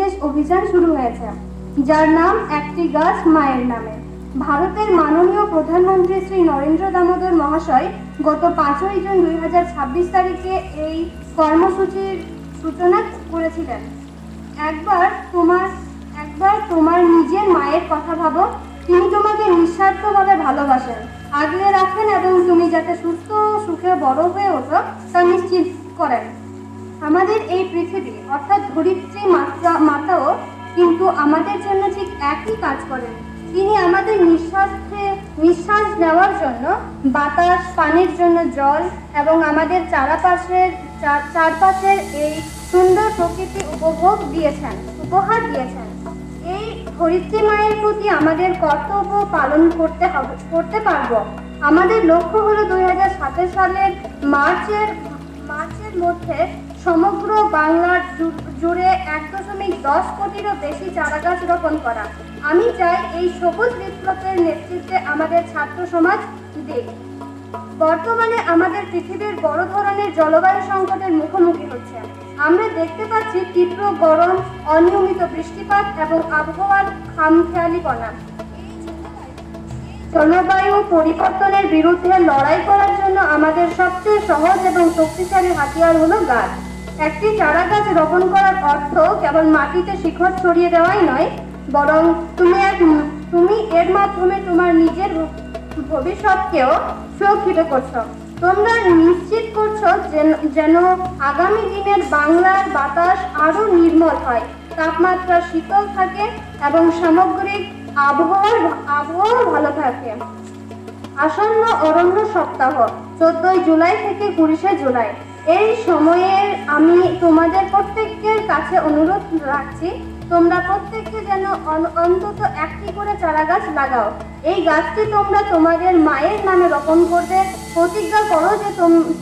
বিশেষ অভিযান শুরু হয়েছে, যার নাম একটি গাছ মায়ের নামে। ভারতের মাননীয় প্রধানমন্ত্রী শ্রী নরেন্দ্র দামোদর মহাশয় গত 5ই জুন 2026 তারিখে এই কর্মসূচির সূচনা করেছিলেন। একবার তোমার নিজের মায়ের কথা ভাবো। তিনি তোমাকে নিঃস্বার্থভাবে ভালোবাসেন, আগলে রাখেন এবং তুমি যাতে সুস্থ ও সুখে বড় হয়ে ওঠো তা নিশ্চিত করেন। আমাদের এই পৃথিবী অর্থাৎ ধরিত্রী মাতাও কিন্তু আমাদের জন্য ঠিক একই কাজ করেন। তিনি আমাদের নিঃশ্বাস নেওয়ার জন্য বাতাস, পানির জন্য জল এবং আমাদের চারপাশের এই সুন্দর প্রকৃতি উপহার দিয়েছেন। এই ধরিত্রী মায়ের প্রতি আমাদের কর্তব্য পালন করতে পারবো। আমাদের লক্ষ্য হলো 2027 সালের মার্চের মধ্যে সমগ্র বাংলা জুড়ে 1.10 কোটিরও বেশি চারাগাছ রোপণ করা। আমি চাই এই সবুজ বিপ্লবের নেতৃত্বে আমাদের ছাত্র সমাজ দিক। বর্তমানে আমাদের পৃথিবীর বড় ধরনের জলবায়ু সংকটের মুখোমুখি হচ্ছে। আমরা দেখতে পাচ্ছি তীব্র গরম, অনিয়মিত বৃষ্টিপাত এবং আবহাওয়ার খামখেয়ালিপনা। জলবায়ু পরিবর্তনের বিরুদ্ধে লড়াই করার জন্য আমাদের সবচেয়ে সহজ এবং শক্তিশালী হাতিয়ার হলো গাছ। একটি চারা গাছ রোপণ করার অর্থ কেবল মাটিতে শিকড় ছড়িয়ে দেওয়াই নয়, বরং তুমি এর মাধ্যমে তোমার নিজের ভবিষ্যৎকেও সুরক্ষিত করছো। তোমরা নিশ্চিত করছো যেন আগামী দিনের বাংলার বাতাস আরো নির্মল হয়, তাপমাত্রা শীতল থাকে এবং সামগ্রিক আবহাওয়া ভালো থাকে। আসন্ন অরণ্য সপ্তাহ 14 জুলাই থেকে 20 জুলাই। এই সময়ে আমি তোমাদের প্রত্যেকের কাছে অনুরোধ রাখছি, তোমরা প্রত্যেকে যেন অন্তত একটি করে চারা গাছ লাগাও। এই গাছটি তোমরা তোমাদের মায়ের নামে রোপণ করবে। প্রতিজ্ঞা করো যে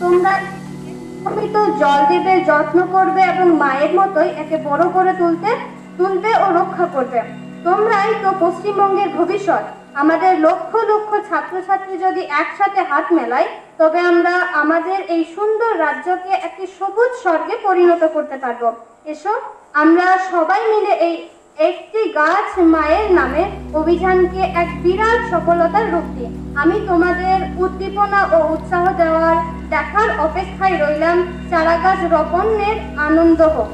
তোমরা নিয়মিত জল দেবে, যত্ন করবে এবং মায়ের মতোই একে বড় করে তুলবে ও রক্ষা করবে। তোমরাই তো পশ্চিমবঙ্গের ভবিষ্যৎ। আমাদের লক্ষ লক্ষ ছাত্রছাত্রী যদি একসাথে হাত মেলায়, তবে আমরা আমাদের এই সুন্দর রাজ্যকে একটি সবুজ স্বর্গে পরিণত করতে পারবো। এসো আমরা সবাই মিলে এই একটি গাছ মায়ের নামে অভিযানকে এক বিরাট সফলতার রূপ দিই। আমি তোমাদের উদ্দীপনা ও উৎসাহ দেখার অপেক্ষায় রইলাম। চারা গাছ রোপণের আনন্দ হোক।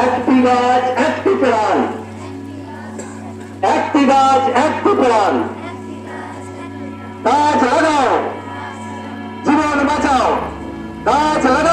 একটি গাছ একটি প্রাণ, একটি গাছ একটি প্রাণ। গাছ লাগাও, জীবন বাঁচাও। গাছ লাগাও।